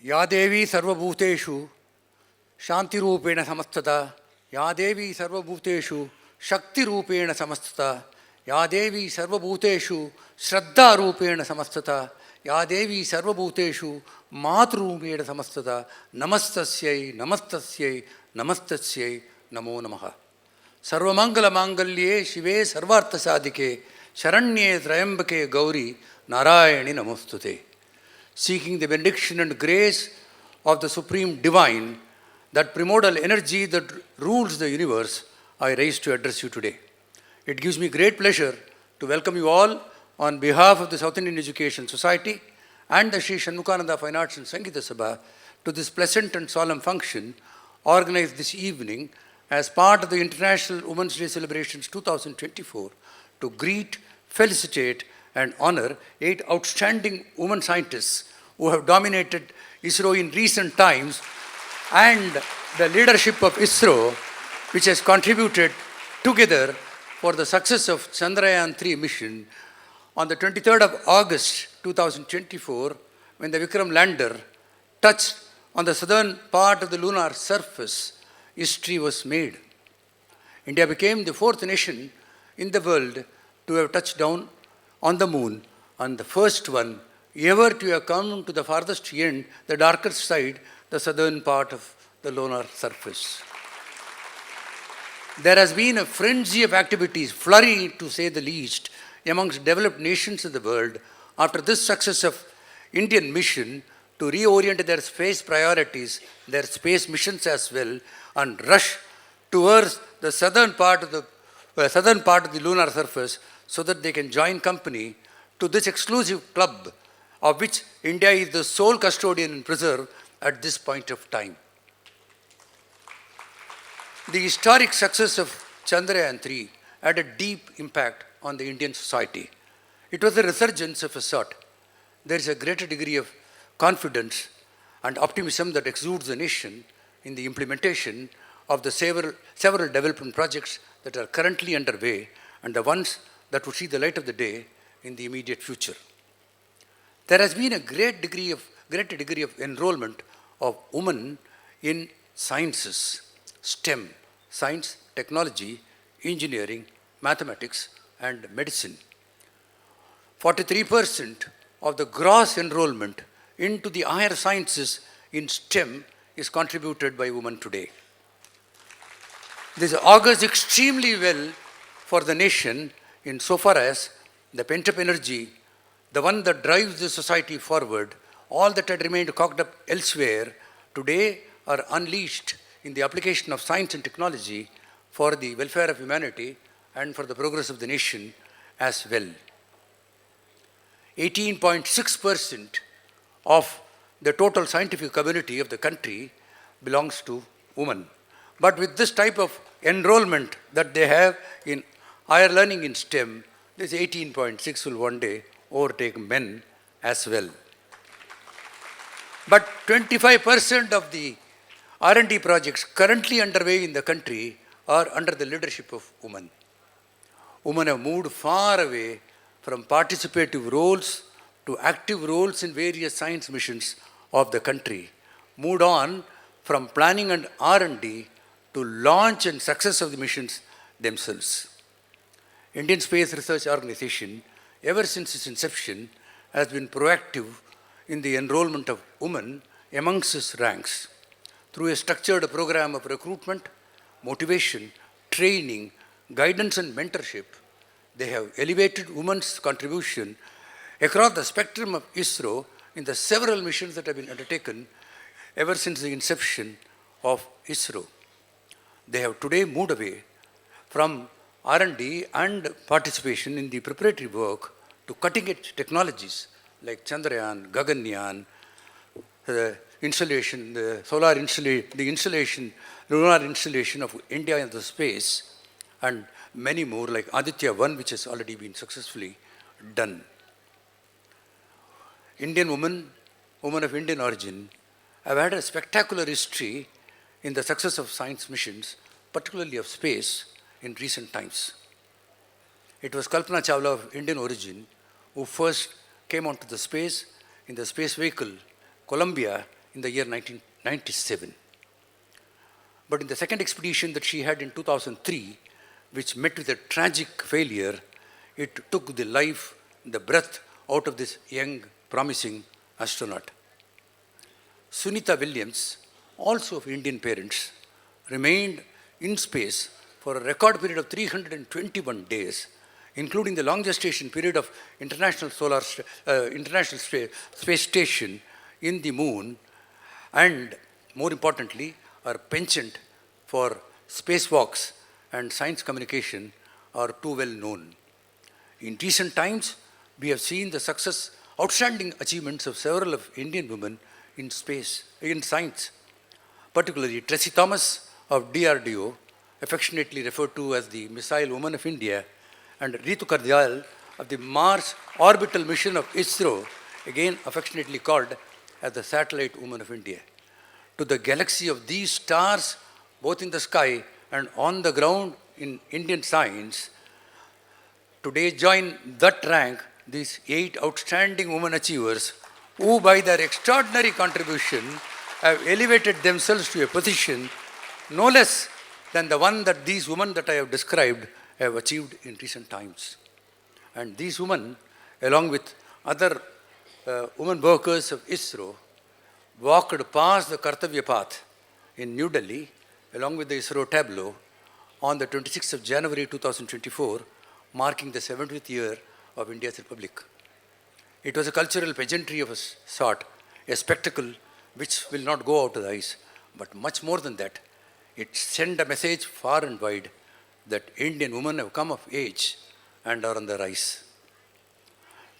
या देवी सर्वभूतेषु शांतिरूपेण समस्तता, या देवी सर्वभूतेषु शक्तिरूपेण समस्तता, या देवी सर्वभूतेषु श्रद्धारूपेण समस्तता, या देवी सर्वभूतेषु मातृरूपेण समस्तता, नमस्तस्यै नमस्तस्यै नमस्तस्यै नमो नमः। सर्वमंगलमांगल्ये शिवे सर्वार्थसाधिके शरण्ये त्र्यंबके गौरी नारायणी नमोस्तुते। Seeking the benediction and grace of the Supreme Divine, that primordial energy that rules the universe, I rise to address you today. It gives me great pleasure to welcome you all on behalf of the South Indian Education Society and the Sri Shanmukananda Fine Arts and Sangeeta Sabha to this pleasant and solemn function organized this evening as part of the International Women's Day Celebrations 2024 to greet, felicitate and honor 8 outstanding women scientists who have dominated ISRO in recent times, and the leadership of ISRO, which has contributed together for the success of Chandrayaan 3 mission. On the 23rd of August 2024, when the Vikram lander touched on the southern part of the lunar surface, history was made. India became the 4th nation in the world to have touched down on the moon, and the first one ever to have come to the farthest end, the darkest side, the southern part of the lunar surface. There has been a frenzy of activities, flurry to say the least, amongst developed nations of the world after this success of Indian mission to reorient their space priorities, their space missions as well, and rush towards the southern part of the lunar surface, so that they can join company to this exclusive club, of which India is the sole custodian and preserve at this point of time. The historic success of Chandrayaan 3 had a deep impact on the Indian society. It was a resurgence of a sort. There is a greater degree of confidence and optimism that exudes the nation in the implementation of the several development projects that are currently underway and the ones that would see the light of the day in the immediate future. There has been a greater degree of enrollment of women in sciences, STEM, science, technology, engineering, mathematics, and medicine. 43% of the gross enrollment into the higher sciences in STEM is contributed by women today. This augurs extremely well for the nation insofar as the pent-up energy, the one that drives the society forward, all that had remained cocked up elsewhere, today are unleashed in the application of science and technology for the welfare of humanity and for the progress of the nation as well. 18.6% of the total scientific community of the country belongs to women. But with this type of enrollment that they have in higher learning in STEM, this 18.6 will one day overtake men as well. But 25% of the R&D projects currently underway in the country are under the leadership of women. Women have moved far away from participative roles to active roles in various science missions of the country, moved on from planning and R&D to launch and success of the missions themselves. Indian Space Research Organization, ever since its inception, has been proactive in the enrollment of women amongst its ranks. Through a structured program of recruitment, motivation, training, guidance and mentorship, they have elevated women's contribution across the spectrum of ISRO in the several missions that have been undertaken ever since the inception of ISRO. They have today moved away from R&D and participation in the preparatory work to cutting-edge technologies like Chandrayaan, Gaganyaan, the installation, the solar installation, the installation, lunar installation of India into space, and many more like Aditya 1, which has already been successfully done. Indian women of Indian origin, have had a spectacular history in the success of science missions, particularly of space, in recent times. It was Kalpana Chawla of Indian origin who first came onto the space in the space vehicle Columbia in the year 1997. But in the second expedition that she had in 2003, which met with a tragic failure, it took the life, the breath out of this young, promising astronaut. Sunita Williams, also of Indian parents, remained in space for a record period of 321 days, including the long gestation period of International Space Station in the moon, and more importantly, our penchant for spacewalks and science communication are too well known. In recent times, we have seen the outstanding achievements of several of Indian women in space, in science, particularly Tracy Thomas of DRDO, affectionately referred to as the Missile Woman of India, and Ritu Kardial of the Mars Orbital Mission of ISRO, again affectionately called as the Satellite Woman of India. To the galaxy of these stars, both in the sky and on the ground in Indian science, today join that rank these 8 outstanding women achievers who, by their extraordinary contribution, have elevated themselves to a position no less than the one that these women that I have described have achieved in recent times. And these women, along with other women workers of ISRO, walked past the Kartavya path in New Delhi, along with the ISRO tableau, on the 26th of January 2024, marking the 70th year of India's Republic. It was a cultural pageantry of a sort, a spectacle which will not go out of the eyes, but much more than that, it sent a message far and wide that Indian women have come of age and are on the rise.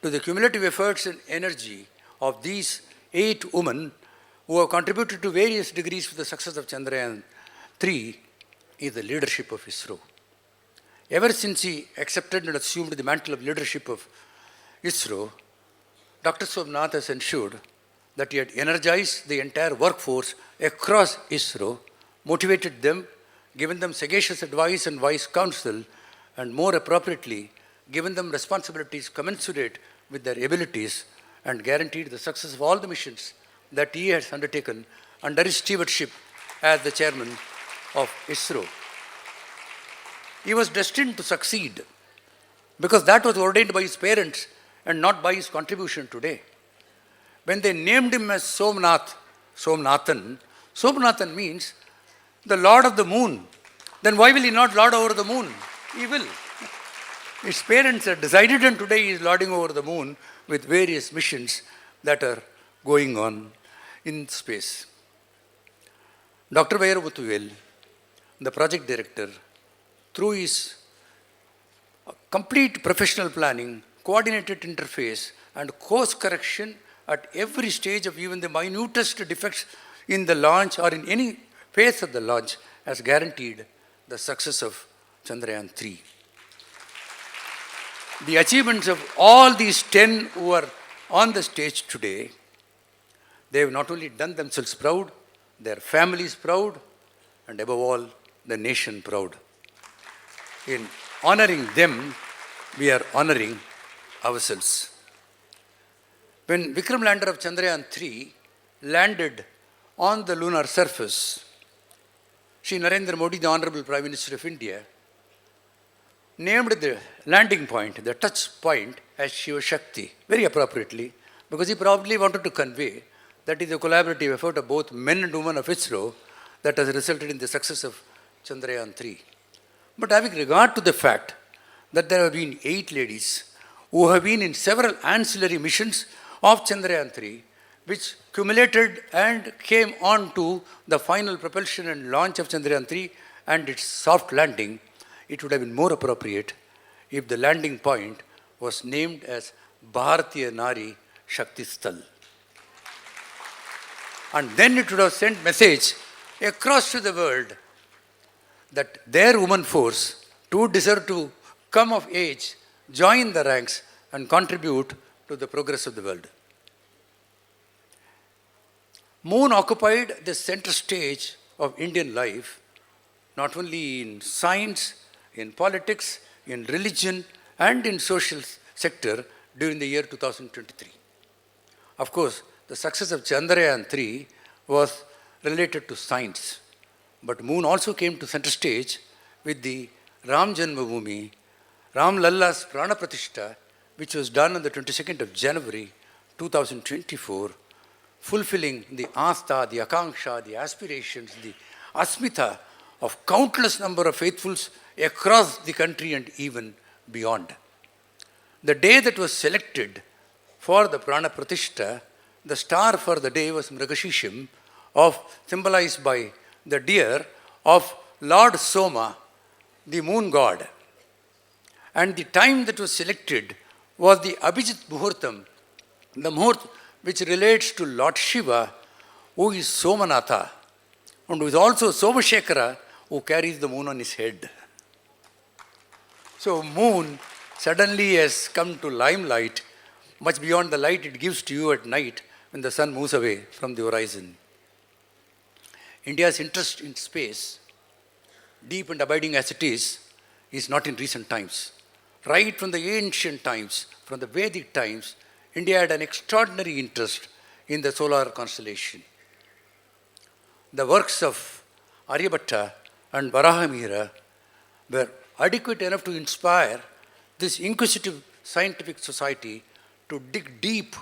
To the cumulative efforts and energy of these 8 women who have contributed to various degrees to the success of Chandrayaan 3 is the leadership of ISRO. Ever since he accepted and assumed the mantle of leadership of ISRO, Dr. Somanath has ensured that he had energized the entire workforce across ISRO, motivated them, given them sagacious advice and wise counsel, and more appropriately, given them responsibilities commensurate with their abilities, and guaranteed the success of all the missions that he has undertaken under his stewardship as the chairman of ISRO. He was destined to succeed because that was ordained by his parents and not by his contribution today. When they named him as Somnathan means the Lord of the Moon. Then why will he not lord over the moon? He will. His parents had decided, and today he is lording over the moon with various missions that are going on in space. Dr. Veeramuthuvel, the project director, through his complete professional planning, coordinated interface, and course correction at every stage of even the minutest defects in the launch or in any phase of the launch, has guaranteed the success of Chandrayaan 3. The achievements of all these 10 who are on the stage today, they have not only done themselves proud, their families proud, and above all, the nation proud. In honoring them, we are honoring ourselves. When Vikram lander of Chandrayaan 3 landed on the lunar surface, Shri Narendra Modi, the Honorable Prime Minister of India, named the landing point, the touch point, as Shiva Shakti, very appropriately, because he probably wanted to convey that it is a collaborative effort of both men and women of ISRO that has resulted in the success of Chandrayaan 3. But having regard to the fact that there have been 8 ladies who have been in several ancillary missions of Chandrayaan 3, which cumulated and came on to the final propulsion and launch of Chandrayaan 3 and its soft landing, it would have been more appropriate if the landing point was named as Bharatiya Nari Shakti Sthal. And then it would have sent message across to the world that their woman force too deserve to come of age, join the ranks, and contribute to the progress of the world. Moon occupied the center stage of Indian life, not only in science, in politics, in religion, and in social sector during the year 2023. Of course, the success of Chandrayaan 3 was related to science. But moon also came to center stage with the Ram Janmabhoomi, Ram Lalla's Prana Pratishta, which was done on the 22nd of January 2024, fulfilling the asta, the akanksha, the aspirations, the asmita of countless number of faithfuls across the country and even beyond. The day that was selected for the Prana Pratishta, the star for the day was Mrigashisham, symbolized by the deer of Lord Soma, the moon god. And the time that was selected was the Abhijit Muhurtam, the Muhurt which relates to Lord Shiva, who is Somanatha, and who is also Somashekara, who carries the moon on his head. So moon suddenly has come to limelight, much beyond the light it gives to you at night when the sun moves away from the horizon. India's interest in space, deep and abiding as it is not in recent times. Right from the ancient times, from the Vedic times, India had an extraordinary interest in the solar constellation. The works of Aryabhatta and Varahamihira were adequate enough to inspire this inquisitive scientific society to dig deep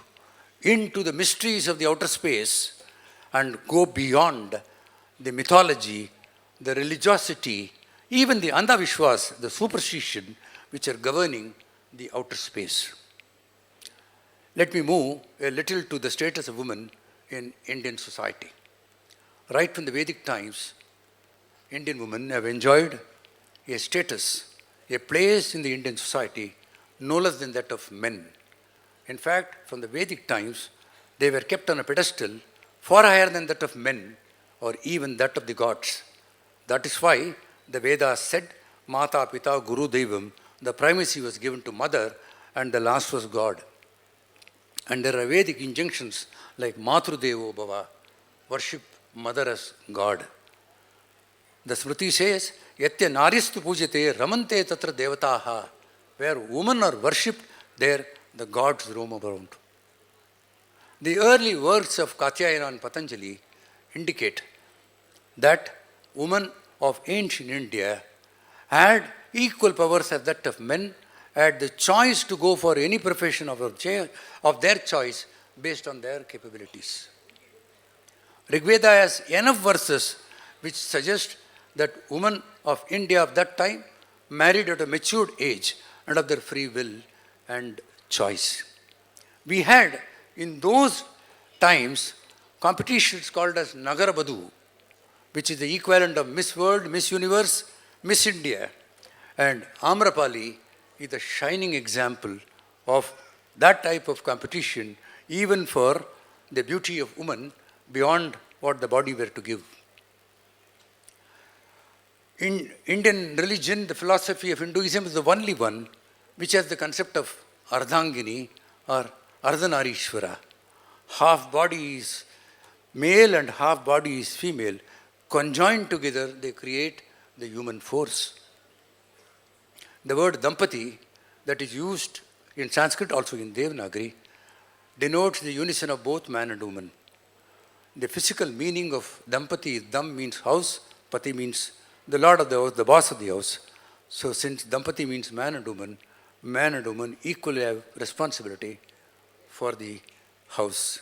into the mysteries of the outer space and go beyond the mythology, the religiosity, even the andhavishwas, the superstition which are governing the outer space. Let me move a little to the status of women in Indian society. Right from the Vedic times, Indian women have enjoyed a status, a place in the Indian society no less than that of men. In fact, from the Vedic times, they were kept on a pedestal far higher than that of men or even that of the gods. That is why the Vedas said, Mata, Pita, Guru, Devam, the primacy was given to mother and the last was God. And there are Vedic injunctions like Matru Devo Bhava, worship mother as God. The Smriti says, Yatya Naristu Pujate Ramante Tatra Devataha, where women are worshipped, there the gods roam around. The early works of Katyayana and Patanjali indicate that women of ancient India had equal powers as that of men, had the choice to go for any profession of their choice based on their capabilities. Rigveda has enough verses which suggest that women of India of that time married at a matured age and of their free will and choice. We had in those times competitions called as Nagarabadhu, which is the equivalent of Miss World, Miss Universe, Miss India. And Amrapali is a shining example of that type of competition, even for the beauty of woman beyond what the body were to give. In Indian religion, the philosophy of Hinduism is the only one which has the concept of Ardhangini or Ardhanarishwara. Half body is male and half body is female. Conjoined together, they create the human force. The word Dampati that is used in Sanskrit, also in Devanagari, denotes the unison of both man and woman. The physical meaning of Dampati is Dam means house, Pati means the lord of the house, the boss of the house. So since Dampati means man and woman equally have responsibility for the house.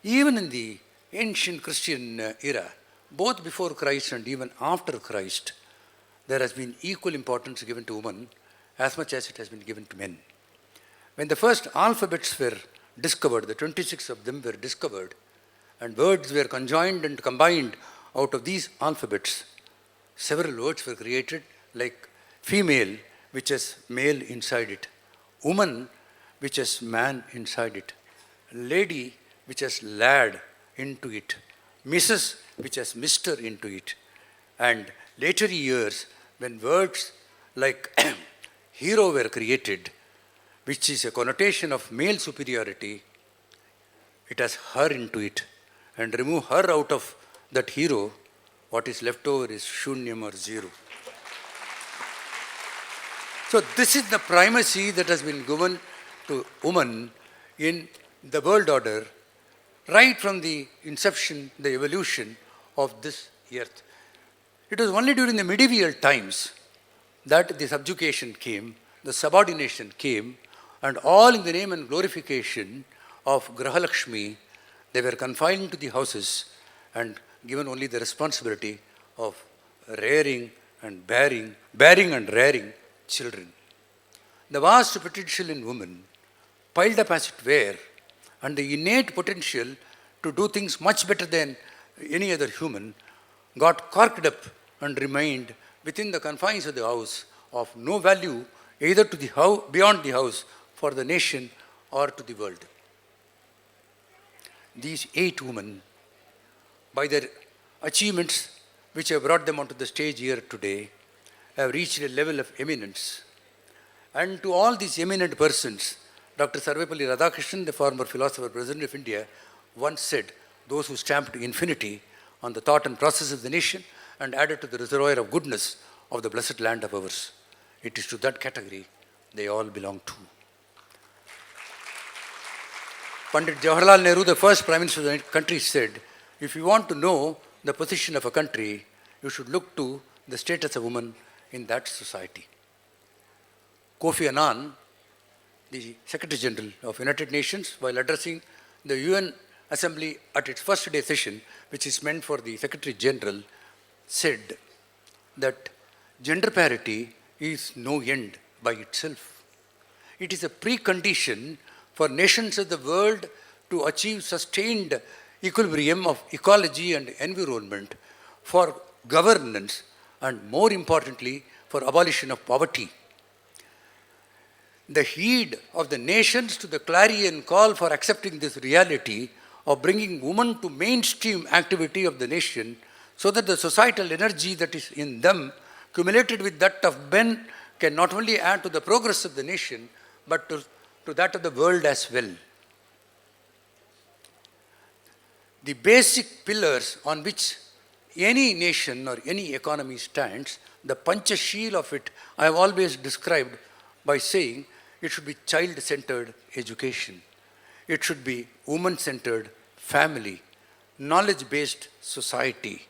Even in the ancient Christian era, both before Christ and even after Christ, there has been equal importance given to women as much as it has been given to men. When the first alphabets were discovered, the 26 of them were discovered, and words were conjoined and combined out of these alphabets, several words were created, like female, which has male inside it, woman, which has man inside it, lady, which has lad into it, Mrs., which has Mr. into it. And later years, when words like hero were created, which is a connotation of male superiority, it has her into it. And remove her out of that hero, what is left over is shunyam or zero. So this is the primacy that has been given to woman in the world order right from the inception, the evolution of this earth. It was only during the medieval times that the subjugation came, the subordination came, and all in the name and glorification of Grahalakshmi, they were confined to the houses and given only the responsibility of rearing and bearing and rearing children. The vast potential in women, piled up as it were, and the innate potential to do things much better than any other human, got corked up and remained within the confines of the house of no value either to the house, beyond the house, for the nation or to the world. These 8 women, by their achievements which have brought them onto the stage here today, have reached a level of eminence. And to all these eminent persons, Dr. Sarvepalli Radhakrishnan, the former philosopher president of India, once said, those who stamped infinity on the thought and process of the nation and added to the reservoir of goodness of the blessed land of ours. It is to that category they all belong to. Pandit Jawaharlal Nehru, the first Prime Minister of the country, said, if you want to know the position of a country, you should look to the status of women in that society. Kofi Annan, the Secretary General of United Nations, while addressing the UN Assembly at its first day session, which is meant for the Secretary General, said that gender parity is no end by itself. It is a precondition for nations of the world to achieve sustained equilibrium of ecology and environment, for governance, and more importantly, for abolition of poverty. The heed of the nations to the clarion call for accepting this reality of bringing women to mainstream activity of the nation, so that the societal energy that is in them, cumulated with that of men, can not only add to the progress of the nation, but to that of the world as well. The basic pillars on which any nation or any economy stands, the Panchasheel of it, I have always described by saying it should be child-centered education. It should be woman-centered family, knowledge-based society,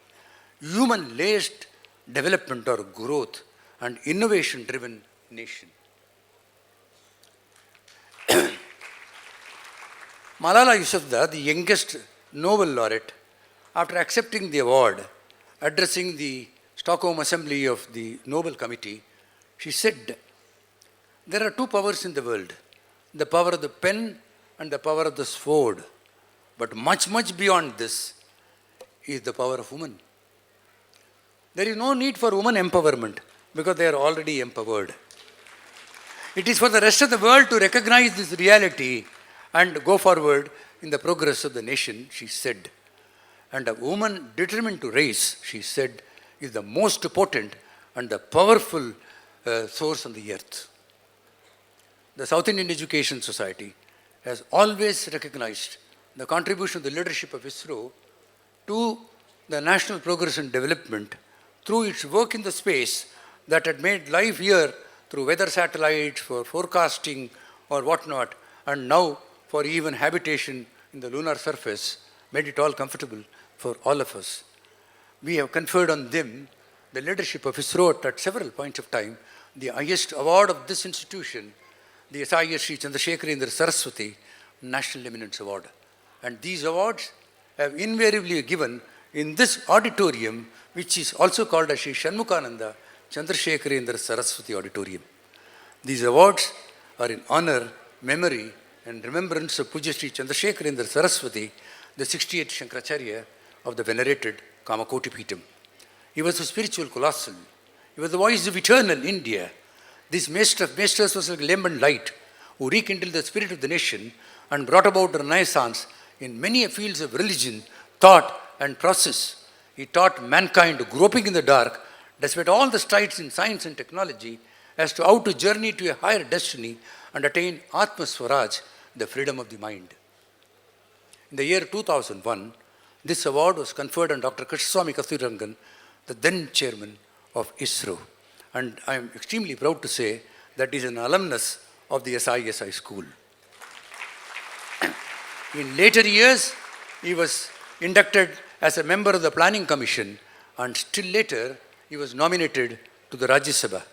human-laced development or growth, and innovation-driven nation. Malala Yousafzai, the youngest Nobel laureate, after accepting the award, addressing the Stockholm Assembly of the Nobel Committee, she said, there are 2 powers in the world, the power of the pen and the power of the sword. But much, much beyond this is the power of woman. There is no need for woman empowerment because they are already empowered. It is for the rest of the world to recognize this reality and go forward in the progress of the nation, she said. And a woman determined to raise, she said, is the most potent and the powerful source on the earth. The South Indian Education Society has always recognized the contribution of the leadership of ISRO to the national progress and development through its work in the space that had made life here through weather satellites, for forecasting or whatnot, and now for even habitation in the lunar surface, made it all comfortable for all of us. We have conferred on them, the leadership of ISRO, at several points of time, the highest award of this institution, the SIS Sri Chandrashekhar Saraswati National Eminence Award. And these awards have invariably given in this auditorium, which is also called as Sri Shanmukhananda Chandrashekhar Saraswati Auditorium. These awards are in honor, memory, and remembrance of Puja Sri Chandrashekhar Saraswati, the 68th Shankaracharya of the venerated Kamakoti Peetam. He was a spiritual colossal. He was the voice of eternal India. This master of masters was like a lambent light who rekindled the spirit of the nation and brought about a renaissance in many fields of religion, thought, and process. He taught mankind groping in the dark, despite all the strides in science and technology, as to how to journey to a higher destiny and attain Atma Swaraj, the freedom of the mind. In the year 2001, this award was conferred on Dr. Krishnaswamy Kasturirangan, the then chairman of ISRO. And I am extremely proud to say that he is an alumnus of the SISI school. In later years, he was inducted as a member of the Planning Commission, and still later he was nominated to the Rajya Sabha.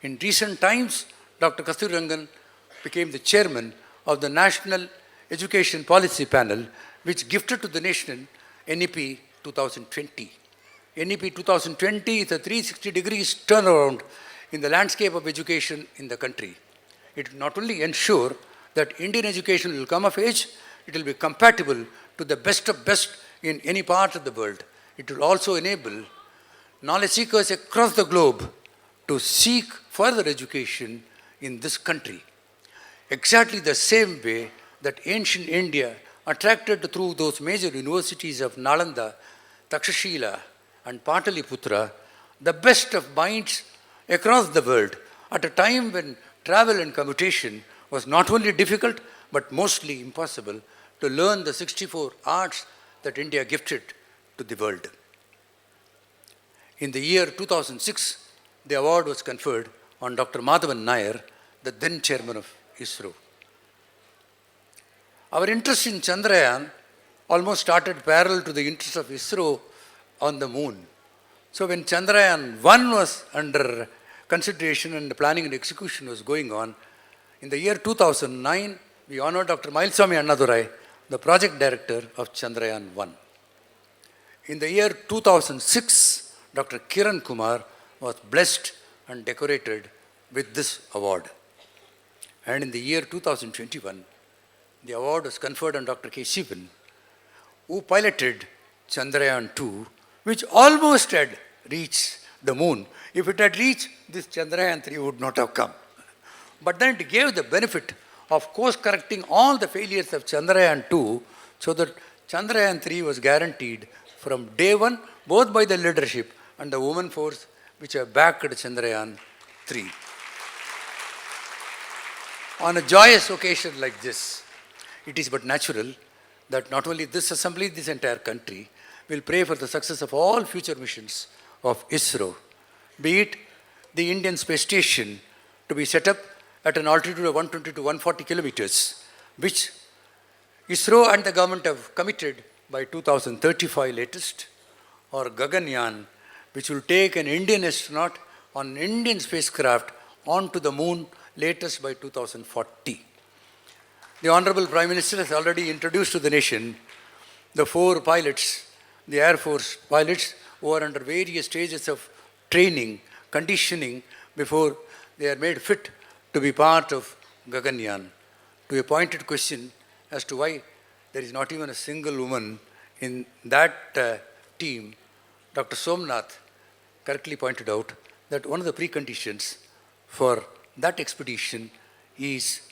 In recent times, Dr. Kasturirangan became the chairman of the National Education Policy Panel, which gifted to the nation NEP 2020. NEP 2020 is a 360 degrees turnaround in the landscape of education in the country. It will not only ensure that Indian education will come of age, it will be compatible to the best of best in any part of the world. It will also enable knowledge seekers across the globe to seek further education in this country. Exactly the same way that ancient India attracted through those major universities of Nalanda, Takshashila, and Pataliputra the best of minds across the world at a time when travel and commutation was not only difficult but mostly impossible to learn the 64 arts that India gifted to the world. In the year 2006, the award was conferred on Dr. Madhavan Nair, the then chairman of ISRO. Our interest in Chandrayaan almost started parallel to the interest of ISRO on the moon. So when Chandrayaan 1 was under consideration and the planning and execution was going on, in the year 2009, we honored Dr. Mailswamy Annadurai, the project director of Chandrayaan 1. In the year 2006, Dr. Kiran Kumar was blessed and decorated with this award. And in the year 2021, the award was conferred on Dr. K. Sivan, who piloted Chandrayaan 2, which almost had reached the moon. If it had reached, this Chandrayaan 3 would not have come. But then it gave the benefit of course-correcting all the failures of Chandrayaan 2, so that Chandrayaan 3 was guaranteed from day one, both by the leadership and the women force, which have backed Chandrayaan 3. On a joyous occasion like this, it is but natural that not only this assembly, this entire country will pray for the success of all future missions of ISRO, be it the Indian space station to be set up at an altitude of 120 to 140 kilometers, which ISRO and the government have committed by 2035 latest, or Gaganyaan, which will take an Indian astronaut on an Indian spacecraft onto the moon latest by 2040. The Honorable Prime Minister has already introduced to the nation the 4 pilots, the Air Force pilots, who are under various stages of training, conditioning, before they are made fit to be part of Gaganyaan. To a pointed question as to why there is not even a single woman in that team, Dr. Somanath correctly pointed out that one of the preconditions for that expedition is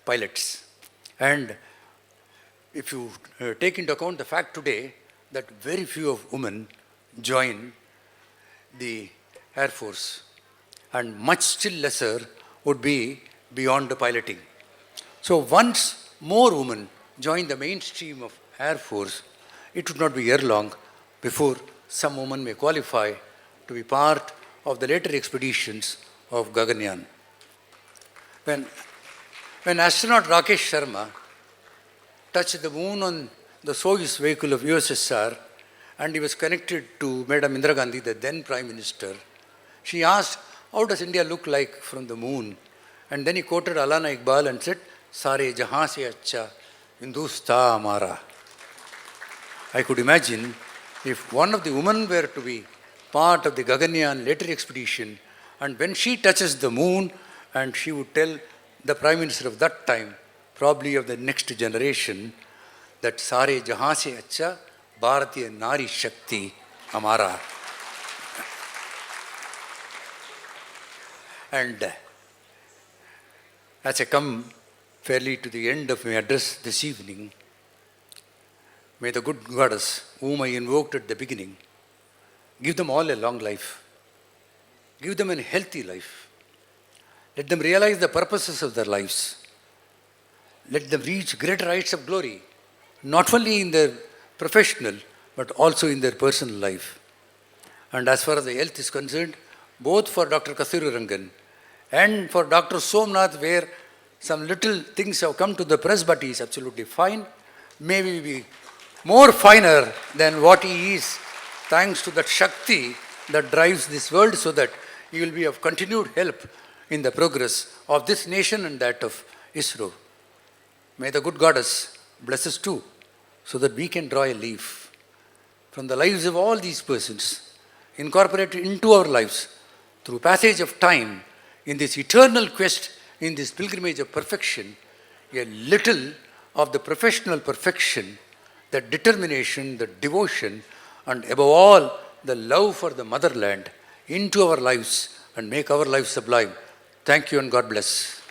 pilots. And if you take into account the fact today that very few of women join the Air Force, and much still lesser would be beyond the piloting. So once more women join the mainstream of Air Force, it would not be year long before some woman may qualify to be part of the later expeditions of Gaganyaan. When astronaut Rakesh Sharma touched the moon on the Soyuz vehicle of USSR, and he was connected to Madam Indira Gandhi, the then Prime Minister, she asked, "How does India look like from the moon?" And then he quoted Allama Iqbal and said, "Sare jahan se acha Hindustan hamara." I could imagine if one of the women were to be part of the Gaganyaan later expedition, and when she touches the moon, and she would tell the Prime Minister of that time, probably of the next generation, that "Sare jahan se acha Bharatiya Nari Shakti Hamara." And as I come fairly to the end of my address this evening, may the good goddess, whom I invoked at the beginning, give them all a long life. Give them a healthy life. Let them realize the purposes of their lives. Let them reach greater heights of glory, not only in their professional, but also in their personal life. And as far as the health is concerned, both for Dr. Kasturirangan and for Dr. Somnath, where some little things have come to the press, but he is absolutely fine. May we be more finer than what he is, thanks to that Shakti that drives this world, so that he will be of continued help in the progress of this nation and that of ISRO. May the good goddess bless us too, so that we can draw a leaf from the lives of all these persons, incorporated into our lives through passage of time in this eternal quest, in this pilgrimage of perfection, a little of the professional perfection, the determination, the devotion, and above all, the love for the motherland into our lives and make our lives sublime. Thank you and God bless.